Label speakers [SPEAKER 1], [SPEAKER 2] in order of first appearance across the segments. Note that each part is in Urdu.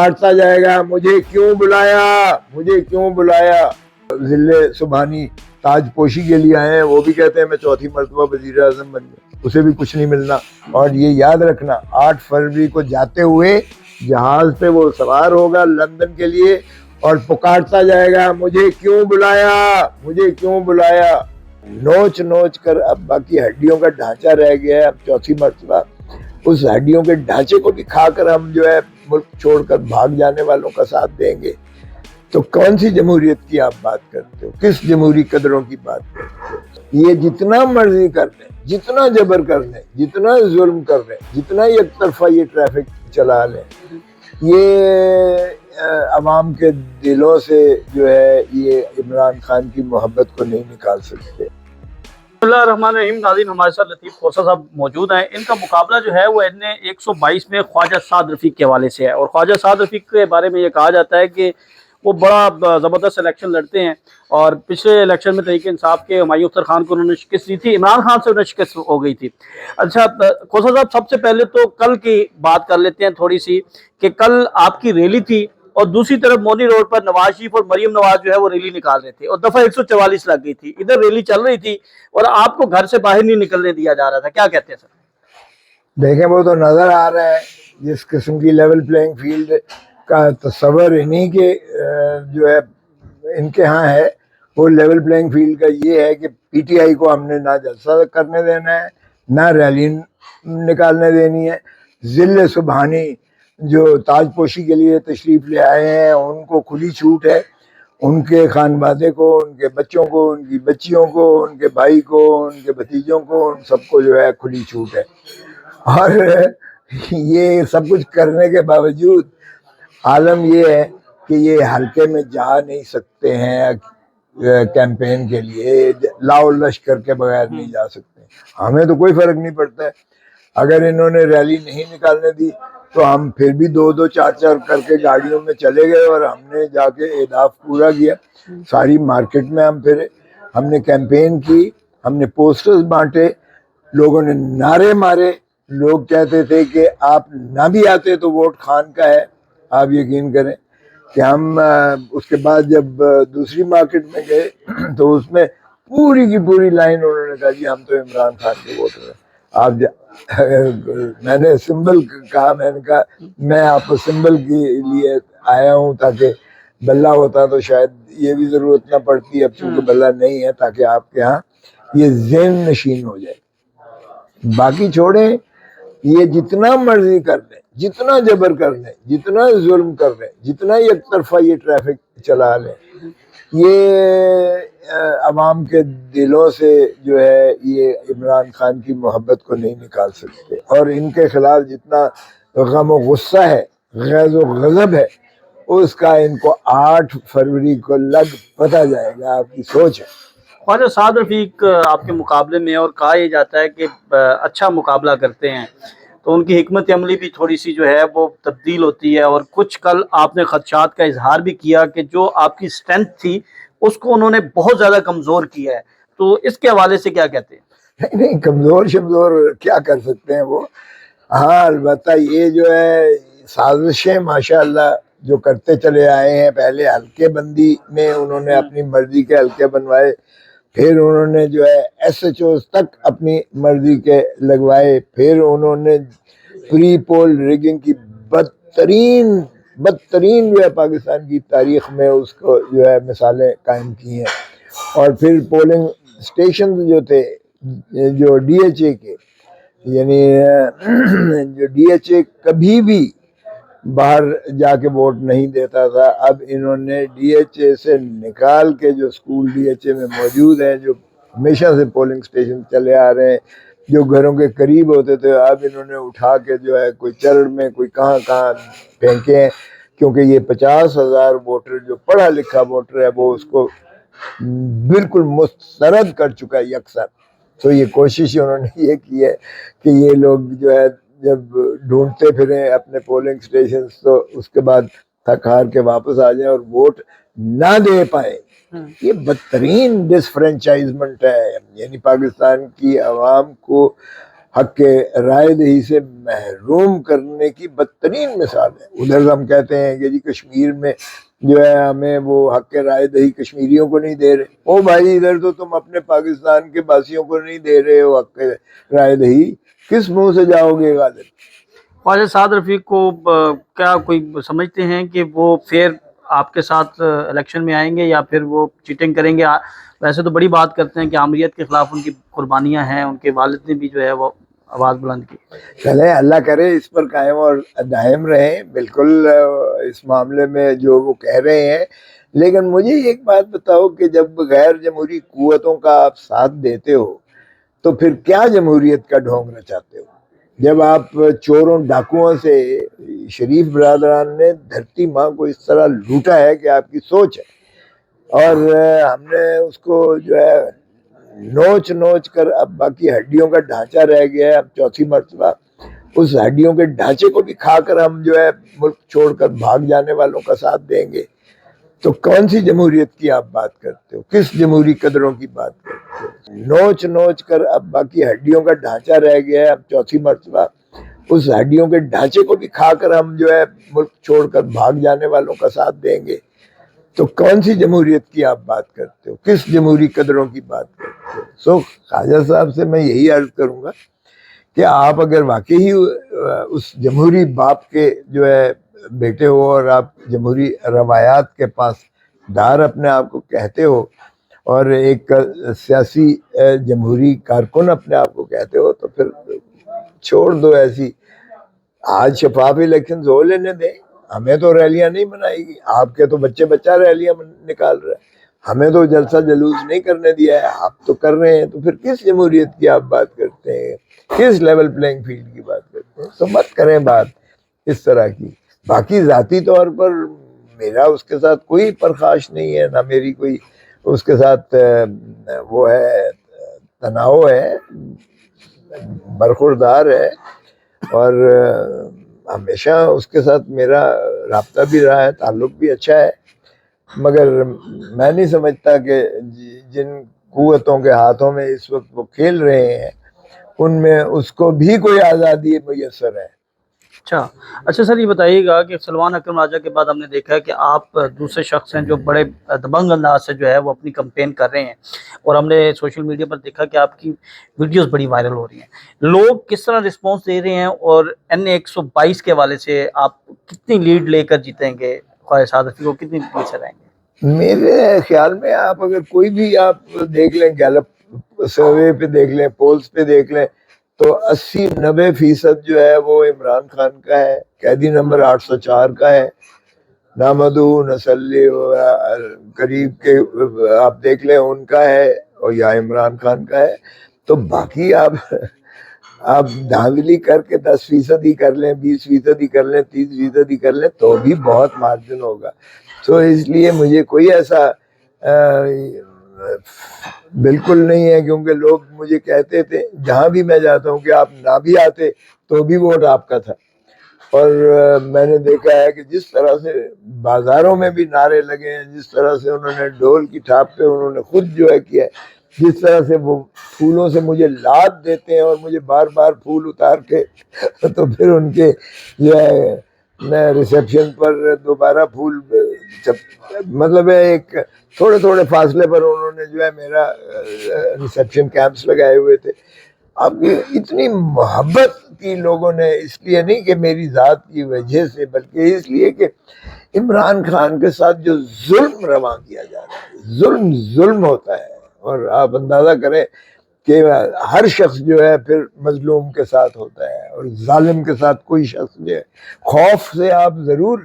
[SPEAKER 1] کاٹتا جائے گا، مجھے کیوں بلایا، مجھے کیوں بلایا۔ ضلع سبحانی تاج پوشی کے لیے آئے ہیں، وہ بھی کہتے ہیں میں چوتھی مرتبہ وزیر اعظم بن گیا، اسے بھی کچھ نہیں ملنا۔ اور یہ یاد رکھنا 8 فروری کو جاتے ہوئے جہاز پہ وہ سوار ہوگا لندن کے لیے اور پکارتا جائے گا مجھے کیوں بلایا، مجھے کیوں بلایا۔ نوچ نوچ کر اب باقی ہڈیوں کا ڈھانچہ رہ گیا ہے، اب چوتھی مرتبہ اس ہڈیوں کے ڈھانچے کو بھی کھا کر ہم جو ہے ملک چھوڑ کر بھاگ جانے والوں کا ساتھ دیں گے۔ تو کون سی جمہوریت کی آپ بات کرتے ہو، کس جمہوری قدروں کی بات کرتے ہو؟ یہ جتنا مرضی کر لیں، جتنا جبر کر لیں، جتنا ظلم کر لیں، جتنا یک طرفہ یہ ٹریفک چلا لیں، یہ عوام کے دلوں سے جو ہے یہ عمران خان کی محبت کو نہیں نکال سکتے۔
[SPEAKER 2] بسم اللہ الرحمن الرحیم۔ ناظرین، ہمارے ساتھ لطیف کھوسہ صاحب موجود ہیں۔ ان کا مقابلہ جو ہے وہ این 122 میں خواجہ سعد رفیق کے حوالے سے ہے، اور خواجہ سعد رفیق کے بارے میں یہ کہا جاتا ہے کہ وہ بڑا زبردست الیکشن لڑتے ہیں، اور پچھلے الیکشن میں تحریک انصاف کے ہمایوں اختر خان کو انہوں نے شکست دی تھی، عمران خان سے انہیں شکست ہو گئی تھی۔ اچھا کھوسہ صاحب، سب سے پہلے تو کل کی بات کر لیتے ہیں تھوڑی سی، کہ کل آپ کی ریلی تھی اور دوسری طرف مونی روڈ پر نواز شریف اور مریم نواز جو ہے وہ ریلی نکال رہے تھے، اور دفعہ 144 لگ گئی تھی، ادھر ریلی چل رہی تھی اور آپ کو گھر سے باہر نہیں نکلنے دیا جا رہا تھا، کیا کہتے ہیں سر؟
[SPEAKER 1] دیکھیں، وہ تو نظر آ رہا ہے جس قسم کی لیول پلینگ فیلڈ کا تصور انہی کے جو ہے ان کے ہاں ہے، وہ لیول پلینگ فیلڈ کا یہ ہے کہ پی ٹی آئی کو ہم نے نہ جلسہ کرنے دینا ہے، نہ ریلی نکالنے دینی ہے۔ ضلع سبحانی جو تاج پوشی کے لیے تشریف لے آئے ہیں ان کو کھلی چھوٹ ہے، ان کے خانوادے کو، ان کے بچوں کو، ان کی بچیوں کو، ان کے بھائی کو، ان کے بھتیجوں کو، ان سب کو جو ہے کھلی چھوٹ ہے۔ اور یہ سب کچھ کرنے کے باوجود عالم یہ ہے کہ یہ حلقے میں جا نہیں سکتے ہیں، کیمپین کے لیے لاؤ لشکر کے بغیر نہیں جا سکتے۔ ہمیں تو کوئی فرق نہیں پڑتا ہے، اگر انہوں نے ریلی نہیں نکالنے دی تو ہم پھر بھی 2-2 4-4 کر کے گاڑیوں میں چلے گئے اور ہم نے جا کے اہداف پورا کیا۔ ساری مارکیٹ میں ہم پھرے، ہم نے کیمپین کی، ہم نے پوسٹرز بانٹے، لوگوں نے نعرے مارے، لوگ کہتے تھے کہ آپ نہ بھی آتے تو ووٹ خان کا ہے۔ آپ یقین کریں کہ ہم اس کے بعد جب دوسری مارکیٹ میں گئے تو اس میں پوری کی پوری لائن انہوں نے کہا جی ہم تو عمران خان کے ووٹر ہیں۔ آپ میں نے سمبل کہا، میں نے کہا میں آپ کو سمبل کے لیے آیا ہوں، تاکہ بلہ ہوتا تو شاید یہ بھی ضرورت نہ پڑتی، اب چونکہ بلہ نہیں ہے، تاکہ آپ کے ہاں یہ ذہن نشین ہو جائے۔ باقی چھوڑیں، یہ جتنا مرضی کر لیں، جتنا جبر کر لیں، جتنا ظلم کر لیں، جتنا یک طرفہ یہ ٹریفک چلا لیں، یہ عوام کے دلوں سے جو ہے یہ عمران خان کی محبت کو نہیں نکال سکتے۔ اور ان کے خلاف جتنا غم و غصہ ہے، غیظ و غضب ہے، اس کا ان کو 8 فروری کو لگ پتہ جائے گا۔ آپ کی سوچ ہے۔
[SPEAKER 2] خواجہ سعد رفیق آپ کے مقابلے میں، اور کہا یہ جاتا ہے کہ اچھا مقابلہ کرتے ہیں، تو ان کی حکمت عملی بھی تھوڑی سی جو ہے وہ تبدیل ہوتی ہے، اور کچھ کل آپ نے خدشات کا اظہار بھی کیا کہ جو آپ کی اسٹرینتھ تھی اس کو انہوں نے بہت زیادہ کمزور کیا ہے، تو اس کے حوالے سے کیا کہتے ہیں؟
[SPEAKER 1] نہیں، کمزور شمزور کیا کر سکتے ہیں وہ۔ ہاں البتہ یہ جو ہے سازشیں ماشاءاللہ جو کرتے چلے آئے ہیں، پہلے حلقے بندی میں انہوں نے اپنی مرضی کے حلقے بنوائے، پھر انہوں نے جو ہے ایس ایچ اوز تک اپنی مرضی کے لگوائے، پھر انہوں نے پری پول ریگنگ کی بدترین جو ہے پاکستان کی تاریخ میں اس کو جو ہے مثالیں قائم کی ہیں، اور پھر پولنگ اسٹیشن جو تھے جو ڈی ایچ اے کے، یعنی جو ڈی ایچ اے کبھی بھی باہر جا کے ووٹ نہیں دیتا تھا، اب انہوں نے ڈی ایچ اے سے نکال کے جو اسکول ڈی ایچ اے میں موجود ہیں، جو ہمیشہ سے پولنگ اسٹیشن چلے آ رہے ہیں، جو گھروں کے قریب ہوتے تھے، اب انہوں نے اٹھا کے جو ہے کوئی چرڑ میں کوئی کہاں پھینکے ہیں، کیونکہ یہ 50,000 ووٹر جو پڑھا لکھا ووٹر ہے وہ اس کو بالکل مسترد کر چکا ہے یکسر۔ تو یہ کوشش انہوں نے یہ کی ہے کہ یہ لوگ جو ہے جب ڈھونڈتے پھریں اپنے پولنگ اسٹیشنز تو اس کے بعد تھک ہار کے واپس آ جائیں اور ووٹ نہ دے پائیں۔ یہ بدترین ڈسفرینچائزمنٹ ہے، یعنی پاکستان کی عوام کو حق کے رائے دہی سے محروم کرنے کی بدترین مثال ہے. ادھر ہم کہتے ہیں کہ جی کشمیر میں جو ہے ہمیں وہ حق کے رائے دہی کشمیریوں کو نہیں دے رہے. او بھائی ادھر تو تم اپنے پاکستان کے باسیوں کو نہیں دے رہے ہو حق کے رائے دہی, کس منہ سے جاؤ گے غالب؟
[SPEAKER 2] خواجہ سعد رفیق کو کیا کوئی سمجھتے ہیں کہ وہ پھر آپ کے ساتھ الیکشن میں آئیں گے یا پھر وہ چیٹنگ کریں گے؟ ویسے تو بڑی بات کرتے ہیں کہ آمریت کے خلاف ان کی قربانیاں ہیں, ان کے والد نے بھی جو ہے وہ آواز بلند کی.
[SPEAKER 1] چلے اللہ کرے اس پر قائم اور دائم رہیں بالکل اس معاملے میں جو وہ کہہ رہے ہیں. لیکن مجھے ایک بات بتاؤ کہ جب غیر جمہوری قوتوں کا آپ ساتھ دیتے ہو تو پھر کیا جمہوریت کا ڈھونگ رچاتے ہو؟ جب آپ چوروں ڈاکوؤں سے شریف برادران نے دھرتی ماں کو اس طرح لوٹا ہے کہ آپ کی سوچ ہے, اور ہم نے اس کو جو ہے نوچ نوچ کر اب باقی ہڈیوں کا ڈھانچہ رہ گیا ہے. اب چوتھی مرتبہ اس ہڈیوں کے ڈھانچے کو بھی کھا کر ہم جو ہے ملک چھوڑ کر بھاگ جانے والوں کا ساتھ دیں گے. تو کون سی جمہوریت کی آپ بات کرتے ہو؟ کس جمہوری قدروں کی بات کرتے ہو؟ نوچ نوچ کر اب باقی ہڈیوں کا ڈھانچہ رہ گیا ہے. اب چوتھی مرتبہ اس ہڈیوں کے ڈھانچے کو بھی کھا کر ہم جو ہے ملک چھوڑ کر بھاگ جانے والوں کا ساتھ دیں گے. تو کون سی جمہوریت کی آپ بات کرتے ہو؟ کس جمہوری قدروں کی بات کرتے ہو؟ سو خواجہ صاحب سے میں یہی عرض کروں گا کہ آپ اگر واقعی اس جمہوری باپ کے جو ہے بیٹے ہو اور آپ جمہوری روایات کے پاس دار اپنے آپ کو کہتے ہو اور ایک سیاسی جمہوری کارکن اپنے آپ کو کہتے ہو, تو پھر چھوڑ دو ایسی. آج شفاف الیکشن ہو لینے دیں. ہمیں تو ریلیاں نہیں بنائے گی, آپ کے تو بچہ ریلیاں نکال رہے ہیں, ہمیں تو جلسہ جلوس نہیں کرنے دیا ہے, آپ تو کر رہے ہیں. تو پھر کس جمہوریت کی آپ بات کرتے ہیں؟ کس لیول پلینگ فیلڈ کی بات کرتے ہیں؟ تو مت کریں بات اس طرح کی. باقی ذاتی طور پر میرا اس کے ساتھ کوئی پرخاش نہیں ہے, نہ میری کوئی اس کے ساتھ وہ ہے تناؤ ہے, برخوردار ہے, اور ہمیشہ اس کے ساتھ میرا رابطہ بھی رہا ہے, تعلق بھی اچھا ہے. مگر میں نہیں سمجھتا کہ جن قوتوں کے ہاتھوں میں اس وقت وہ کھیل رہے ہیں ان میں اس کو بھی کوئی آزادی میسر ہے.
[SPEAKER 2] اچھا سر, یہ بتائیے گا کہ سلمان اکرم راجہ کے بعد ہم نے دیکھا ہے کہ آپ دوسرے شخص ہیں جو بڑے دبنگ انداز سے جو ہے وہ اپنی کمپین کر رہے ہیں, اور ہم نے سوشل میڈیا پر دیکھا کہ آپ کی ویڈیوز بڑی وائرل ہو رہی ہیں. لوگ کس طرح رسپانس دے رہے ہیں, اور N122 کے حوالے سے آپ کتنی لیڈ لے کر جیتیں گے؟ خواجہ سعد رفیق کو کتنی لیڈ سے رہیں گے؟
[SPEAKER 1] میرے خیال میں آپ اگر کوئی بھی آپ دیکھ لیں, گیلپ سروے پہ دیکھ لیں, پولز پہ دیکھ لیں, تو 80-90% جو ہے وہ عمران خان کا ہے. قیدی نمبر 804 کا ہے. نامدو نسلی قریب کے آپ دیکھ لیں ان کا ہے, اور یا عمران خان کا ہے. تو باقی آپ دھاندلی کر کے 10% ہی کر لیں, 20% ہی کر لیں, 30% ہی کر لیں, تو بھی بہت مارجن ہوگا. تو اس لیے مجھے کوئی ایسا بالکل نہیں ہے, کیونکہ لوگ مجھے کہتے تھے جہاں بھی میں جاتا ہوں کہ آپ نہ بھی آتے تو بھی ووٹ آپ کا تھا. اور میں نے دیکھا ہے کہ جس طرح سے بازاروں میں بھی نعرے لگے ہیں, جس طرح سے انہوں نے ڈھول کی ٹھاپ پہ انہوں نے خود جو ہے کیا ہے, جس طرح سے وہ پھولوں سے مجھے لاد دیتے ہیں اور مجھے بار بار پھول اتار کے تو پھر ان کے جو ہے ریسیپشن پر دوبارہ پھول مطلب ہے ایک تھوڑے تھوڑے فاصلے پر انہوں نے جو ہے میرا ریسیپشن کیمپس لگائے ہوئے تھے. اب اتنی محبت کی لوگوں نے, اس لیے نہیں کہ میری ذات کی وجہ سے, بلکہ اس لیے کہ عمران خان کے ساتھ جو ظلم رواں کیا جا رہا ہے, ظلم ہوتا ہے. اور آپ اندازہ کریں کہ ہر شخص جو ہے پھر مظلوم کے ساتھ ہوتا ہے, اور ظالم کے ساتھ کوئی شخص جو ہے, خوف سے آپ ضرور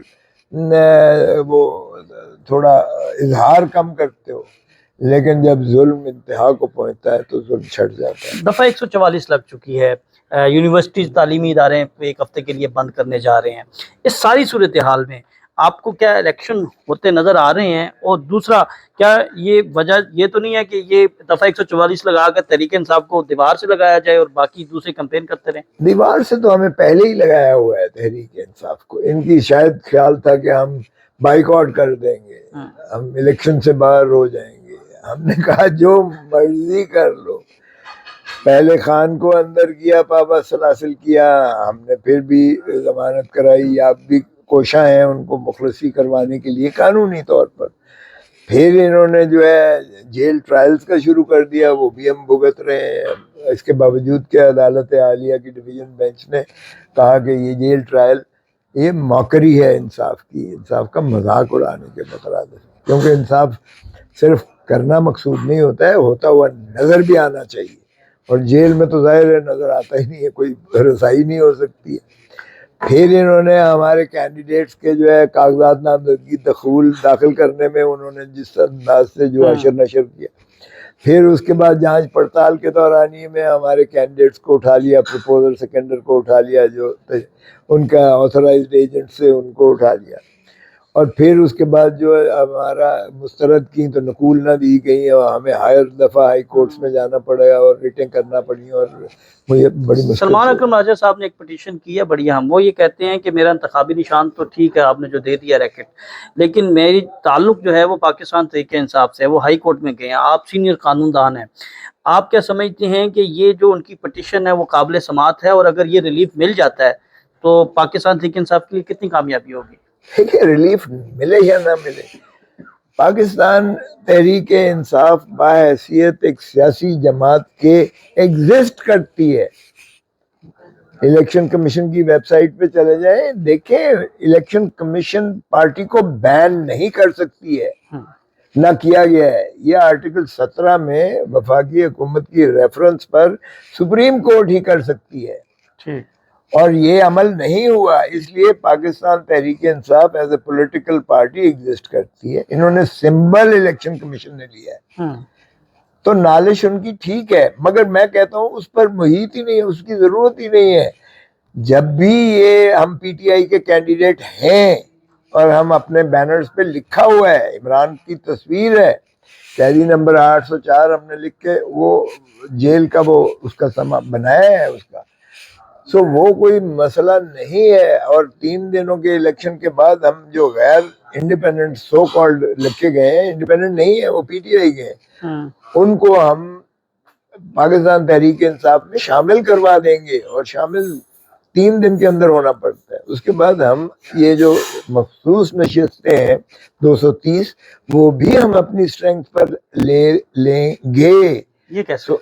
[SPEAKER 1] وہ تھوڑا اظہار کم کرتے ہو, لیکن جب ظلم انتہا کو پہنچتا ہے تو ظلم چھٹ جاتا ہے.
[SPEAKER 2] دفعہ 144 لگ چکی ہے, یونیورسٹیز تعلیمی ادارے ایک ہفتے کے لیے بند کرنے جا رہے ہیں. اس ساری صورتحال میں آپ کو کیا الیکشن ہوتے نظر آ رہے ہیں؟ اور دوسرا, کیا یہ وجہ یہ تو نہیں ہے کہ یہ دفعہ 144 لگا کر تحریک انصاف کو دیوار سے لگایا جائے اور باقی دوسرے کمپین کرتے رہیں؟
[SPEAKER 1] دیوار سے تو ہمیں پہلے ہی لگایا ہوا ہے تحریک انصاف کو. ان کی شاید خیال تھا کہ ہم بائیکاٹ کر دیں گے, ہم الیکشن سے باہر ہو جائیں گے. ہم نے کہا جو مرضی کر لو, پہلے خان کو اندر کیا، پاپا سلاسل کیا، ہم نے پھر بھی ضمانت کرائی، آپ بھی کوشاں ہیں ان کو مخلصی کروانے کے لیے قانونی طور پر. پھر انہوں نے جو ہے جیل ٹرائلز کا شروع کر دیا، وہ بھی ہم بھگت رہے ہیں. اس کے باوجود کہ عدالت عالیہ کی ڈویژن بینچ نے کہا کہ یہ جیل ٹرائل یہ موکری ہے انصاف کی، انصاف کا مذاق اڑانے کے مترادف، کیونکہ انصاف صرف کرنا مقصود نہیں ہوتا ہے، ہوتا ہوا نظر بھی آنا چاہیے. اور جیل میں تو ظاہر ہے نظر آتا ہی نہیں ہے، کوئی رسائی نہیں ہو سکتی ہے. پھر انہوں نے ہمارے کینڈیڈیٹس کے جو ہے کاغذات نامزدگی داخل کرنے میں انہوں نے جس انداز سے جو اشر نشر کیا، پھر اس کے بعد جانچ پڑتال کے دورانیے میں ہمارے کینڈیڈیٹس کو اٹھا لیا، پروپوزل سیکنڈر کو اٹھا لیا، جو ان کا آتھورائزڈ ایجنٹ سے ان کو اٹھا لیا. اور پھر اس کے بعد جو ہمارا مسترد کی تو نقول نہ دی گئی، اور ہمیں ہائر دفعہ ہائی کورٹس میں جانا پڑے گا اور ریٹنگ کرنا پڑی، اور مجھے بڑی مشکل.
[SPEAKER 2] سلمان اکرم راجہ صاحب نے ایک پٹیشن کی ہے بڑی اہم، وہ یہ کہتے ہیں کہ میرا انتخابی نشان تو ٹھیک ہے آپ نے جو دے دیا ریکٹ، لیکن میری تعلق جو ہے وہ پاکستان تحریک انصاف سے ہے، وہ ہائی کورٹ میں گئے ہیں، آپ سینئر قانون دان ہیں، آپ کیا سمجھتے ہیں کہ یہ جو ان کی پٹیشن ہے وہ قابل سماعت ہے، اور اگر یہ ریلیف مل جاتا ہے تو پاکستان تحریک انصاف کے لیے کتنی کامیابی ہوگی؟
[SPEAKER 1] دیکھیے ریلیف ملے یا نہ ملے، پاکستان تحریک انصاف بحیثیت ایک سیاسی جماعت کے ایگزسٹ کرتی ہے. الیکشن کمیشن کی ویب سائٹ پہ چلے جائیں، دیکھیں الیکشن کمیشن پارٹی کو بین نہیں کر سکتی ہے، نہ کیا گیا ہے. یہ آرٹیکل 17 میں وفاقی حکومت کی ریفرنس پر سپریم کورٹ ہی کر سکتی ہے، اور یہ عمل نہیں ہوا. اس لیے Pakistan Tehreek Insaf as a political party exist کرتی ہے. انہوں نے سمبل الیکشن کمیشن نے لیا ہے تو نالش ان کی ٹھیک ہے، مگر میں کہتا ہوں اس پر محیط ہی نہیں ہے، اس کی ضرورت ہی نہیں ہے. جب بھی یہ ہم پی ٹی آئی کے کینڈیڈیٹ ہیں اور ہم اپنے بینرز پہ لکھا ہوا ہے، عمران کی تصویر ہے، قیدی نمبر 804 ہم نے لکھ کے وہ جیل کا وہ اس کا سما بنایا ہے اس کا، سو وہ کوئی مسئلہ نہیں ہے. اور 3 دنوں کے الیکشن کے بعد ہم جو غیر انڈیپینڈنٹ سو کالڈ لکھے گئے ہیں، انڈیپینڈنٹ نہیں ہے، وہ پی ٹی آئی کے ہیں، ان کو ہم پاکستان تحریک انصاف میں شامل کروا دیں گے، اور شامل 3 دن کے اندر ہونا پڑتا ہے. اس کے بعد ہم یہ جو مخصوص نشستیں ہیں 230 وہ بھی ہم اپنی اسٹرینگتھ پر لے لیں گے.
[SPEAKER 2] یہ کیسے؟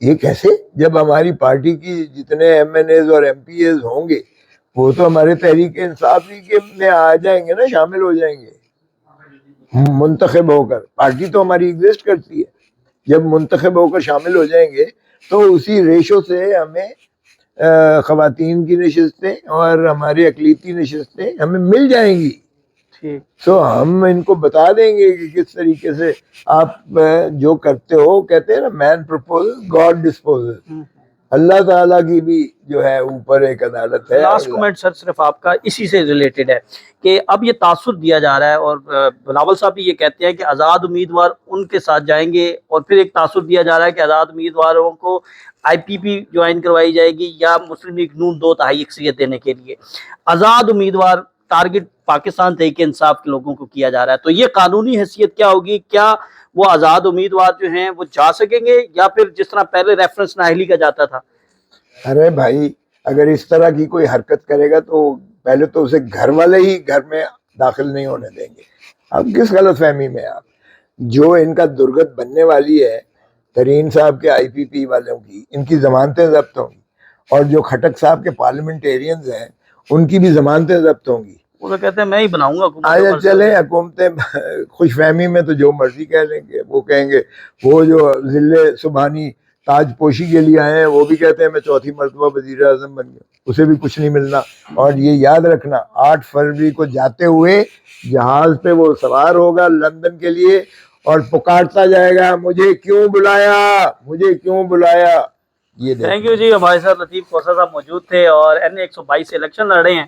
[SPEAKER 1] یہ کیسے؟ جب ہماری پارٹی کی جتنے ایم این ایز اور ایم پی ایز ہوں گے وہ تو ہمارے تحریک انصاف ہی کے میں آ جائیں گے نا، شامل ہو جائیں گے منتخب ہو کر. پارٹی تو ہماری ایگزسٹ کرتی ہے، جب منتخب ہو کر شامل ہو جائیں گے تو اسی ریشو سے ہمیں خواتین کی نشستیں اور ہماری اقلیتی نشستیں ہمیں مل جائیں گی. سو ہم ان کو بتا دیں گے کہ کس طریقے سے آپ جو کرتے ہو، کہتے ہیں نا مین پرپوزز گاڈ ڈسپوزز، اللہ تعالیٰ کی بھی جو ہے اوپر ایک عدالت ہے.
[SPEAKER 2] لاسٹ کمنٹ سر صرف آپ کا اسی سے ریلیٹڈ ہے کہ اب یہ تاثر دیا جا رہا ہے، اور بلاول صاحب بھی یہ کہتے ہیں کہ آزاد امیدوار ان کے ساتھ جائیں گے، اور پھر ایک تاثر دیا جا رہا ہے کہ آزاد امیدواروں کو آئی پی پی جوائن کروائی جائے گی یا مسلم لیگ نون 2/3 اکثریت دینے کے لیے. آزاد امیدوار ٹارگٹ پاکستان تحریک انصاف کے لوگوں کو کیا جا رہا ہے، تو یہ قانونی حیثیت کیا ہوگی؟ کیا وہ آزاد امیدوار جو ہیں وہ جا سکیں گے، یا پھر جس طرح پہلے ریفرنس نااہلی کا جاتا تھا؟
[SPEAKER 1] ارے بھائی اگر اس طرح کی کوئی حرکت کرے گا تو پہلے تو اسے گھر والے ہی گھر میں داخل نہیں ہونے دیں گے. اب کس غلط فہمی میں آپ، جو ان کا درگت بننے والی ہے ترین صاحب کے آئی پی پی والوں کی، ان کی ضمانتیں ضبط ہوں گی، اور جو کھٹک صاحب کے پارلیمنٹیرینز ہیں ان کی بھی ضمانتیں ضبط ہوں گی.
[SPEAKER 2] وہ تو کہتے ہیں میں ہی بناؤں گا حکومت.
[SPEAKER 1] آیا چلے حکومتیں خوش فہمی میں تو جو مرضی کہہ لیں گے، وہ کہیں گے وہ جو ذل سبحانی تاج پوشی کے لیے آئے ہیں وہ بھی کہتے ہیں میں 4تھی مرتبہ وزیر اعظم بن گیا، اسے بھی کچھ نہیں ملنا. اور یہ یاد رکھنا 8 فروری کو جاتے ہوئے جہاز پہ وہ سوار ہوگا لندن کے لیے اور پکارتا جائے گا مجھے کیوں بلایا، مجھے کیوں بلایا. یہ
[SPEAKER 2] تھینک یو جی. ہمارے ساتھ لطیف کوثر صاحب موجود تھے اور این اے 122 سے الیکشن لڑ رہے ہیں.